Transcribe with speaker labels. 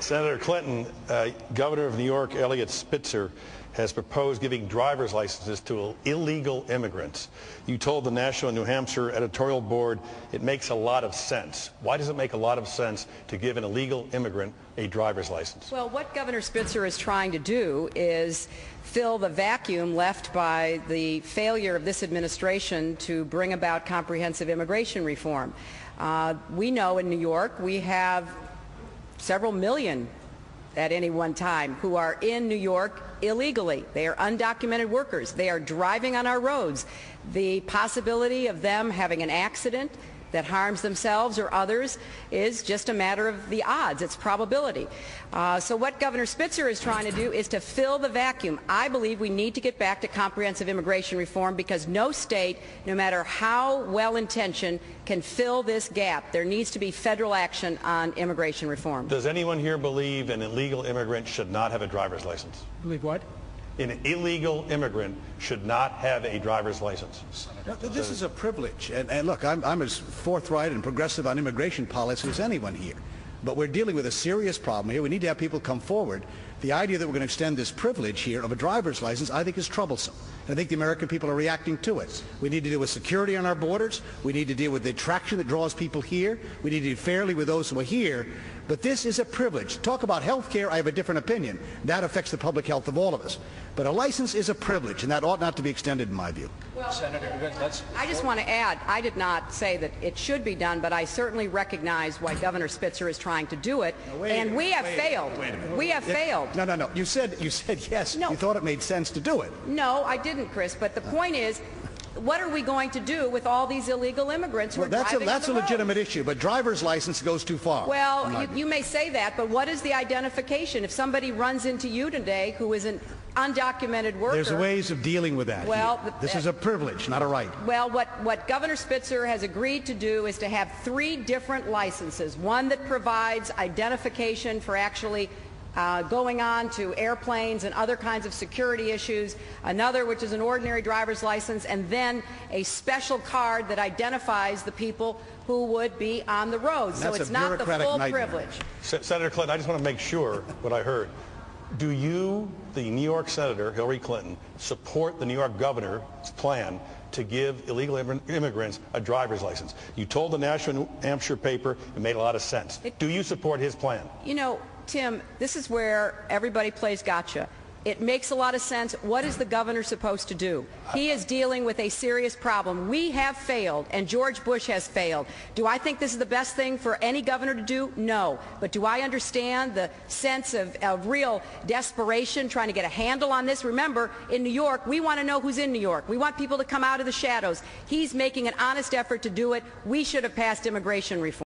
Speaker 1: Senator Clinton, Governor of New York, Eliot Spitzer, has proposed giving driver's licenses to illegal immigrants. You told the National New Hampshire editorial board it makes a lot of sense. Why does it make a lot of sense to give an illegal immigrant a driver's license?
Speaker 2: Well, what Governor Spitzer is trying to do is fill the vacuum left by the failure of this administration to bring about comprehensive immigration reform. We know in New York we have several million at any one time who are in New York illegally. They are undocumented workers. They are driving on our roads. The possibility of them having an accident that harms themselves or others is just a matter of the odds. It's probability. So what Governor Spitzer is trying to do is to fill the vacuum. I believe we need to get back to comprehensive immigration reform because no state, no matter how well-intentioned, can fill this gap. There needs to be federal action on immigration reform.
Speaker 1: Does anyone here believe an illegal immigrant should not have a driver's license?
Speaker 3: Believe what?
Speaker 1: An illegal immigrant should not have a driver's license.
Speaker 3: No, this is a privilege. And look, I'm as forthright and progressive on immigration policy as anyone here. But we're dealing with a serious problem here. We need to have people come forward. The idea that we're going to extend this privilege here of a driver's license, I think, is troublesome. And I think the American people are reacting to it. We need to deal with security on our borders. We need to deal with the attraction that draws people here. We need to deal fairly with those who are here. But this is a privilege. Talk about health care, I have a different opinion. That affects the public health of all of us. But a license is a privilege, and that ought not to be extended in my view.
Speaker 2: Well, I just want to add, I did not say that it should be done, but I certainly recognize why Governor Spitzer is trying to do it. And we have failed. We have failed.
Speaker 3: No. You said yes.
Speaker 2: No.
Speaker 3: You thought it made sense to do it.
Speaker 2: No, I didn't, Chris. But the point is, what are we going to do with all these illegal immigrants who are driving on the roads?
Speaker 3: That's a legitimate issue, but driver's license goes too far.
Speaker 2: Well, you may say that, but what is the identification? If somebody runs into you today who is an undocumented worker...
Speaker 3: There's ways of dealing with that.
Speaker 2: Well,
Speaker 3: this is a privilege, not a right.
Speaker 2: Well, what Governor Spitzer has agreed to do is to have 3 different licenses. One that provides identification for actually going on to airplanes and other kinds of security issues, another which is an ordinary driver's license, and then a special card that identifies the people who would be on the road. So it's not the full privilege.
Speaker 1: Senator Clinton, I just want to make sure what I heard. Do you, the New York Senator, Hillary Clinton, support the New York governor's plan to give illegal immigrants a driver's license? You told the National New Hampshire paper it made a lot of sense. Do you support his plan?
Speaker 2: You know, Tim, this is where everybody plays gotcha. It makes a lot of sense. What is the governor supposed to do? He is dealing with a serious problem. We have failed, and George Bush has failed. Do I think this is the best thing for any governor to do? No. But do I understand the sense of real desperation trying to get a handle on this? Remember, in New York, we want to know who's in New York. We want people to come out of the shadows. He's making an honest effort to do it. We should have passed immigration reform.